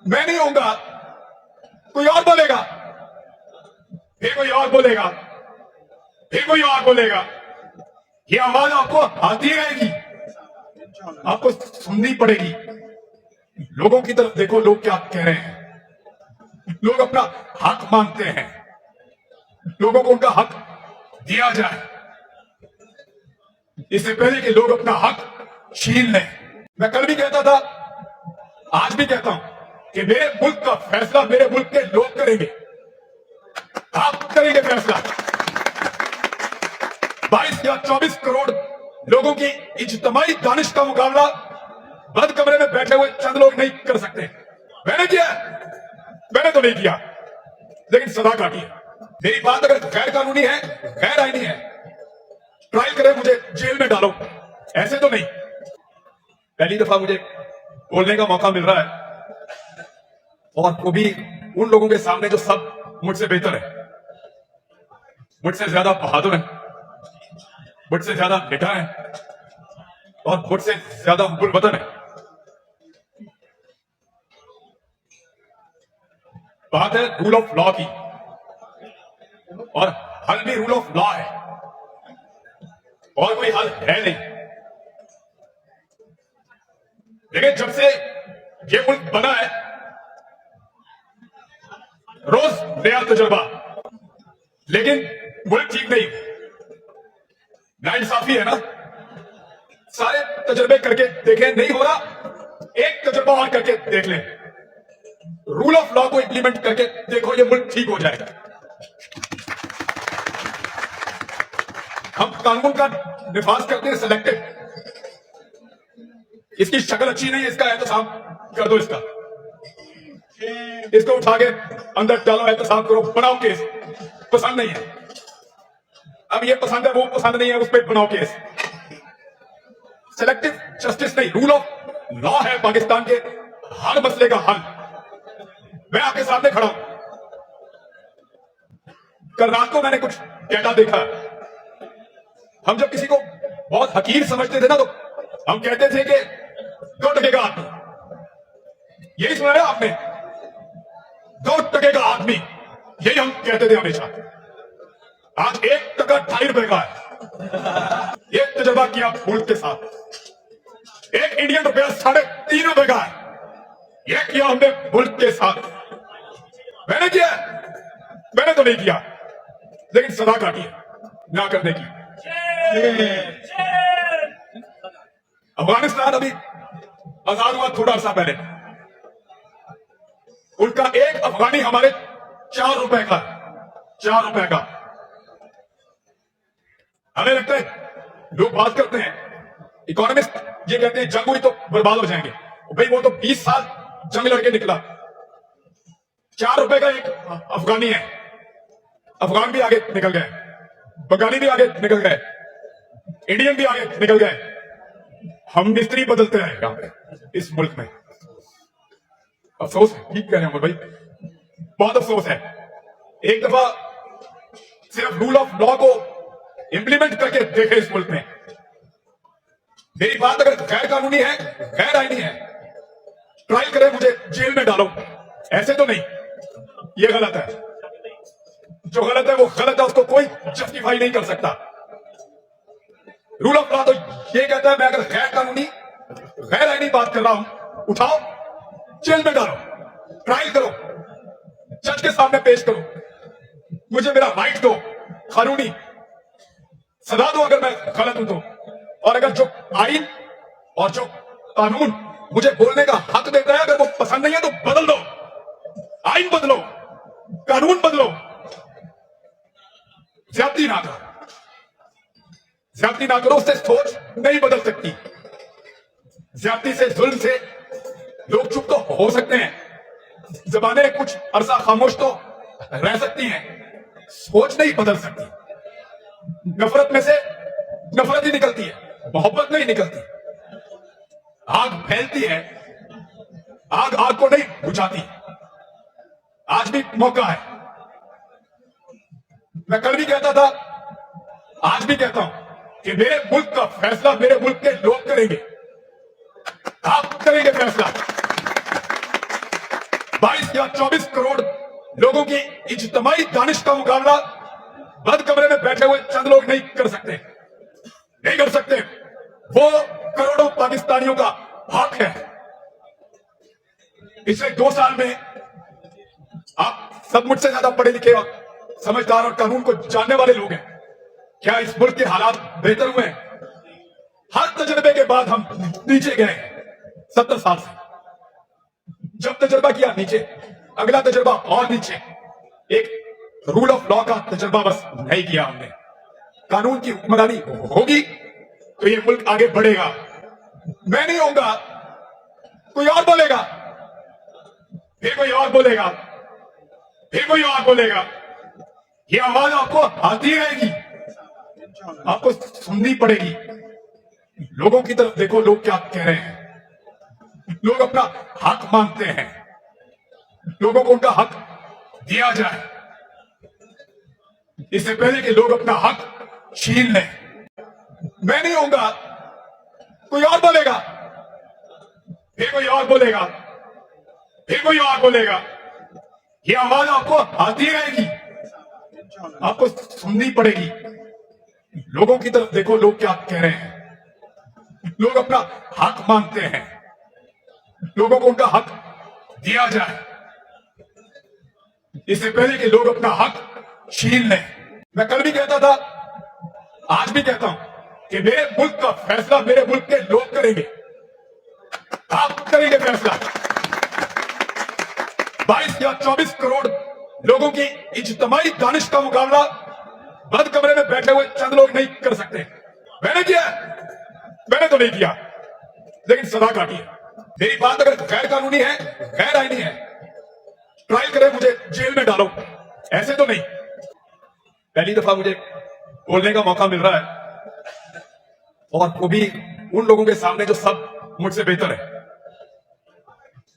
मैं नहीं होऊंगा, कोई और बोलेगा, फिर कोई और बोलेगा, फिर कोई और बोलेगा। ये आवाज आपको आती रहेगी, आपको सुननी पड़ेगी। लोगों की तरफ देखो, लोग क्या कह रहे हैं। लोग अपना हक मांगते हैं, लोगों को उनका हक दिया जाए, इससे पहले कि लोग अपना हक छीन लें। मैं कल भी कहता था, आज भी कहता हूं कि मेरे मुल्क का फैसला मेरे मुल्क के लोग करेंगे। आप करेंगे फैसला। 22 या 24 करोड़ लोगों की इज्तिमाई दानिश का मुकाबला बंद कमरे में बैठे हुए चंद लोग नहीं कर सकते। मैंने किया, मैंने तो नहीं किया, लेकिन सजा काटी है। मेरी बात अगर गैर कानूनी है, गैर आईनी है, ट्रायल करे, मुझे जेल में डालो, ऐसे तो नहीं। पहली दफा मुझे बोलने का मौका मिल रहा है, और वो भी उन लोगों के सामने जो सब मुझसे बेहतर है, मुझसे ज्यादा बहादुर है, मुझसे ज्यादा बेटा है, और मुझसे ज्यादा गुलबदन है। बात है रूल ऑफ लॉ की, और हल भी रूल ऑफ लॉ है, और कोई हल है नहीं। लेकिन जब से ये मुल्क बना है, रोज नया तजुर्बा, लेकिन मुल्क ठीक नहीं। नाइंसाफी है ना, सारे तजुर्बे करके देखें, नहीं हो रहा, एक तजुर्बा और करके देख लें, रूल ऑफ लॉ को इंप्लीमेंट करके देखो, ये मुल्क ठीक हो जाएगा। हम कानून का निफाज करते हैं सिलेक्टिव, इसकी शक्ल अच्छी नहीं है, इसका एहतसाब कर दो, इसको उठा के अंदर डालो, एहतसाब करो, बनाओ केस। पसंद नहीं है, अब ये पसंद है, वो पसंद नहीं है, उस पर बनाओ केस। सिलेक्टिव जस्टिस नहीं, रूल ऑफ लॉ है पाकिस्तान के हर मसले का हल। मैं आपके सामने खड़ा हूं, कल रात को मैंने कुछ डेटा देखा। हम जब किसी को बहुत हकीर समझते थे ना, तो हम कहते थे कि 2 टके का आदमी, यही सुना है आपने, 2 टके का आदमी, यही हम कहते थे हमेशा। आज 1 टका 2.5 रुपए का है। ये तजुर्बा किया मुल्क के साथ। 1 इंडियन रुपया 3.5 रुपए का है, यह किया हमने मुल्क के साथ। मैंने किया, मैंने तो नहीं किया, लेकिन सजा काटी है ना करने की। अफगानिस्तान अभी आजाद हुआ थोड़ा अर्सा पहले, उनका एक अफगानी हमारे 4 रुपए का, 4 रुपए का। हमें लगता है, लोग बात करते हैं, इकोनॉमिस्ट ये कहते हैं जंग हुई तो बर्बाद हो जाएंगे। भाई वो तो 20 साल जंग लड़के निकला। 4 रुपए का एक अफगानी है, अफगान भी आगे निकल गए, बंगाली भी आगे निकल गए, इंडियन भी आगे निकल गए। हम मिस्त्री बदलते रहे यहां पे इस मुल्क में। अफसोस है, ठीक कह रहे हैं भाई, बहुत अफसोस है। एक दफा सिर्फ रूल ऑफ लॉ को इंप्लीमेंट करके देखे इस मुल्क में। मेरी बात अगर गैर कानूनी है, गैर आईनी है, ट्रायल करे, मुझे जेल में डालो, ऐसे तो नहीं। ये गलत है, जो गलत है वो गलत है, उसको कोई जस्टिफाई नहीं कर सकता। रूल ऑफ लॉ तो ये कहता है, मैं अगर गैर कानूनी, गैर आईनी बात कर रहा हूं, उठाओ, जेल में डालो, ट्रायल करो, जज के सामने पेश करो, मुझे मेरा राइट दो, कानूनी सजा दो अगर मैं गलत हूं तो। और अगर जो आइन और जो कानून मुझे बोलने का हक देता है, अगर वो पसंद नहीं है तो बदल दो, आइन बदलो, कानून बदलो। ज्यादती ना करो, ज्यादती ना करो, उससे सोच नहीं बदल सकती। ज्यादती से, जुल्म से लोग चुप तो हो सकते हैं, जबानें कुछ अरसा खामोश तो रह सकती हैं, सोच नहीं बदल सकती। नफरत में से नफरत ही निकलती है, मोहब्बत नहीं निकलती। आग फैलती है, आग आग को नहीं बुझाती। आज भी मौका है। मैं कल भी कहता था, आज भी कहता हूं कि मेरे मुल्क का फैसला मेरे मुल्क के लोग करेंगे। आप करेंगे फैसला। 22 या 24 करोड़ लोगों की इज्तिमाई दानिश का मुकाबला बंद कमरे में बैठे हुए चंद लोग नहीं कर सकते, नहीं कर सकते। वो करोड़ों पाकिस्तानियों का हक है। पिछले 2 साल में आप सब मुझसे ज्यादा पढ़े लिखे और समझदार और कानून को जानने वाले लोग हैं। क्या इस मुल्क के हालात बेहतर हुए हैं? हर तजर्बे के बाद हम नीचे गए 70 साल से। जब तजर्बा किया नीचे, अगला तजर्बा और नीचे। एक रूल ऑफ लॉ का तजर्बा बस नहीं किया हमने। कानून की हुक्मरानी होगी तो ये मुल्क आगे बढ़ेगा। मैं नहीं होऊंगा, कोई और बोलेगा, फिर कोई और बोलेगा, फिर कोई और बोलेगा। ये आवाज आपको आती रहेगी, आपको सुननी पड़ेगी। लोगों की तरफ देखो, लोग क्या कह रहे हैं। लोग अपना हक मांगते हैं, लोगों को उनका हक दिया जाए, इससे पहले कि लोग अपना हक छीन लें। मैं नहीं होऊंगा, कोई और बोलेगा, फिर कोई और बोलेगा, फिर कोई और बोलेगा। ये आवाज आपको आती रहेगी, आपको सुननी पड़ेगी। लोगों की तरफ देखो, लोग क्या कह रहे हैं। लोग अपना हक मांगते हैं, लोगों को उनका हक दिया जाए, इससे पहले कि लोग अपना हक छीन लें। मैं कल भी कहता था, आज भी कहता हूं कि मेरे मुल्क का फैसला मेरे मुल्क के लोग करेंगे। आप करेंगे फैसला। 22 या 24 करोड़ लोगों की इज्तिमाई दानिश का मुकाबला बंद कमरे में बैठे हुए चंद लोग नहीं कर सकते। मैंने किया, मैंने तो नहीं किया, लेकिन सजा काटी है। मेरी बात अगर गैर कानूनी है, गैर आईनी है, ट्रायल करे, मुझे जेल में डालो, ऐसे तो नहीं। पहली दफा मुझे बोलने का मौका मिल रहा है, और वो भी उन लोगों के सामने जो सब मुझसे बेहतर है,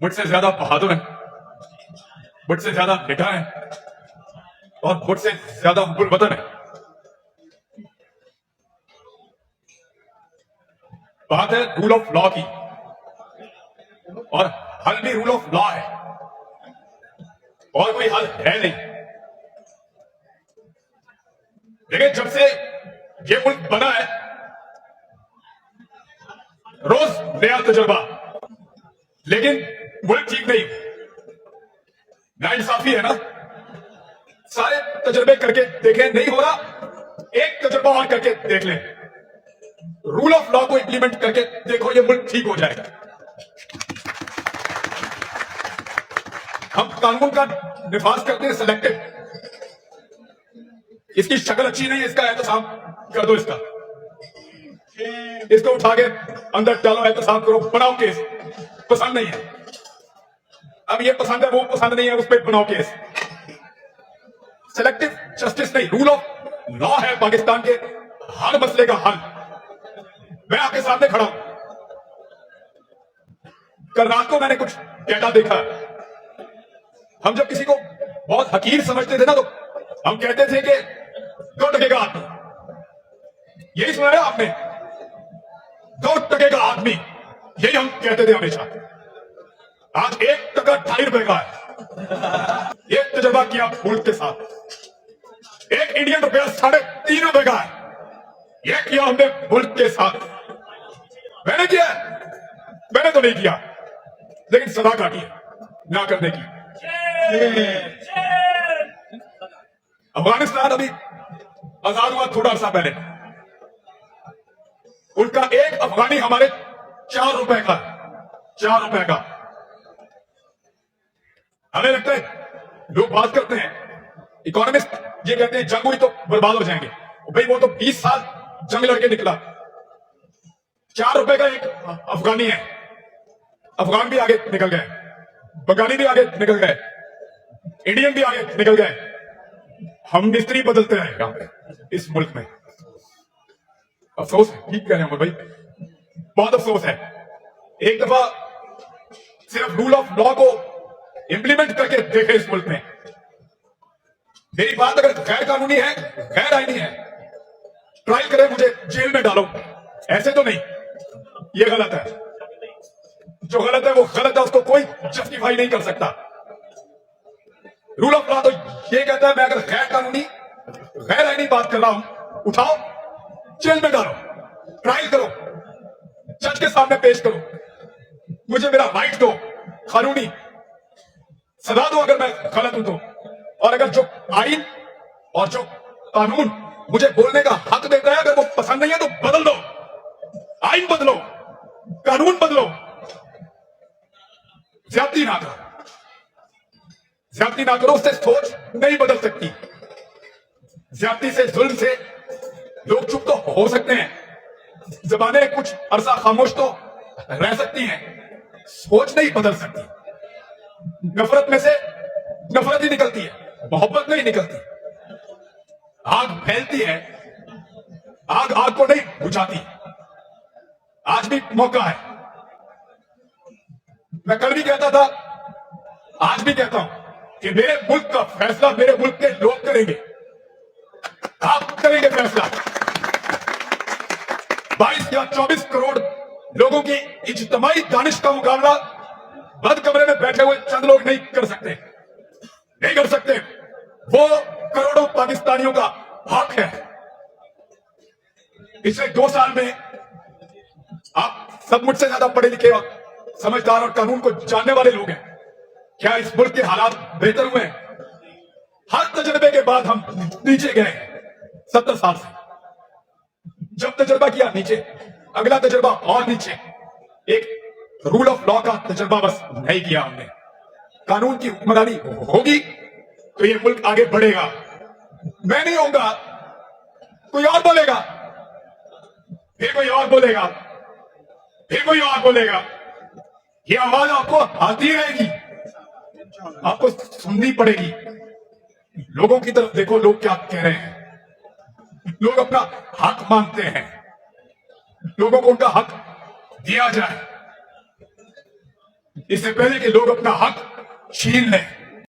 मुझसे ज्यादा बहादुर है, मुझसे ज्यादा निठा है, और मुझसे ज्यादा गुलवतन है। बात है रूल ऑफ लॉ की, और हल भी रूल ऑफ लॉ है, और कोई हल है नहीं। लेकिन जब से ये मुल्क बना है, रोज नया तजुर्बा, लेकिन मुल्क ठीक नहीं। नाइंसाफी है ना। सारे तजुर्बे करके देखें, नहीं हो रहा, एक तजुर्बा और करके देख लें। रूल ऑफ लॉ को इंप्लीमेंट करके देखो, ये मुल्क ठीक हो जाएगा। हम कानून का निफाज करते हैं सिलेक्टिव। इसकी शक्ल अच्छी नहीं है, इसका एहतसाब कर दो, इसको उठा के अंदर डालो, एहतसाब करो, बनाओ केस। पसंद नहीं है, अब ये पसंद है, वो पसंद नहीं है, उस पर बनाओ केस। सिलेक्टिव जस्टिस नहीं, रूल ऑफ लॉ है पाकिस्तान के हर मसले का हल। मैं आपके सामने खड़ा हूं। कल रात को मैंने कुछ डेटा देखा। हम जब किसी को बहुत हकीर समझते थे ना, तो हम कहते थे कि 2% का आदमी। यही सुना है आपने, 2% का आदमी, यही हम कहते थे हमेशा। आज 1 टका 2.5 रुपए का है। ये तजुर्बा किया मुल्क के साथ। 1 इंडियन रुपया 3.5 रुपए का है। यह किया हमने मुल्क के साथ। मैंने किया, मैंने तो नहीं किया, लेकिन सजा काटी है ना करने की। अफगानिस्तान अभी आजाद हुआ थोड़ा सा पहले, उनका एक अफगानी हमारे 4 रुपए का, 4 रुपए का। हमें लगता है, लोग बात करते हैं, इकोनॉमिस्ट ये कहते हैं जंग हुई तो बर्बाद हो जाएंगे। भाई वो तो 20 साल जंग लड़के निकला। 4 रुपए का एक अफगानी है। अफगान भी आगे निकल गए, बंगाली भी आगे निकल गए, इंडियन भी आगे निकल गए। हम मिस्त्री बदलते रहे यहां पे इस मुल्क में। अफसोस है, ठीक कह रहे हैं भाई, बहुत अफसोस है। एक दफा सिर्फ रूल ऑफ लॉ को इंप्लीमेंट करके देखे इस मुल्क में। मेरी बात अगर गैर कानूनी है, गैर आईनी है, ट्रायल करे, मुझे जेल में डालो, ऐसे तो नहीं। ये गलत है, जो गलत है वो गलत है, उसको कोई जस्टिफाई नहीं कर सकता। रूल ऑफ लॉ तो ये कहता है मैं अगर गैर कानूनी गैर आईनी बात कर रहा हूं, उठाओ जेल में डालो, ट्रायल करो, जज के सामने पेश करो, मुझे मेरा राइट दो, कानूनी सजा दो अगर मैं गलत हूं तो। और अगर जो आइन और जो कानून मुझे बोलने का हक देता है अगर वो पसंद नहीं है तो बदल दो, आइन बदलो, कानून बदलो। ज्यादती ना करो, ज्यादती ना करो, उससे सोच नहीं बदल सकती। ज्यादती से, जुल्म से लोग चुप तो हो सकते हैं, जबानें कुछ अरसा खामोश तो रह सकती हैं, सोच नहीं बदल सकती। नफरत में से नफरत ही निकलती है, मोहब्बत नहीं निकलती। आग फैलती है, आग आग को नहीं बुझाती। आज भी मौका है। मैं कल भी कहता था, आज भी कहता हूं कि मेरे मुल्क का फैसला मेरे मुल्क के लोग करेंगे, आप करेंगे फैसला। 22 या 24 करोड़ लोगों की इज्तिमाई दानिश का मुकाबला बंद कमरे में बैठे हुए चंद लोग नहीं कर सकते, नहीं कर सकते। वो करोड़ों पाकिस्तानियों का हक है। पिछले 2 साल में आप सब मुझसे ज्यादा पढ़े लिखे और समझदार और कानून को जानने वाले लोग हैं। क्या इस मुल्क के हालात बेहतर हुए हैं? हर तजर्बे के बाद हम नीचे गए 70 साल से। जब तजर्बा किया नीचे, अगला तजर्बा और नीचे। एक रूल ऑफ लॉ का तजर्बा बस नहीं किया हमने। कानून की हुक्मरानी होगी तो ये मुल्क आगे बढ़ेगा। मैं नहीं होऊंगा, कोई और बोलेगा, फिर कोई और बोलेगा, फिर कोई और बोलेगा। ये आवाज आपको आती रहेगी, आपको सुननी पड़ेगी। लोगों की तरफ देखो, लोग क्या कह रहे हैं। लोग अपना हक मांगते हैं, लोगों को उनका हक दिया जाए, इससे पहले कि लोग अपना हक छीन लें।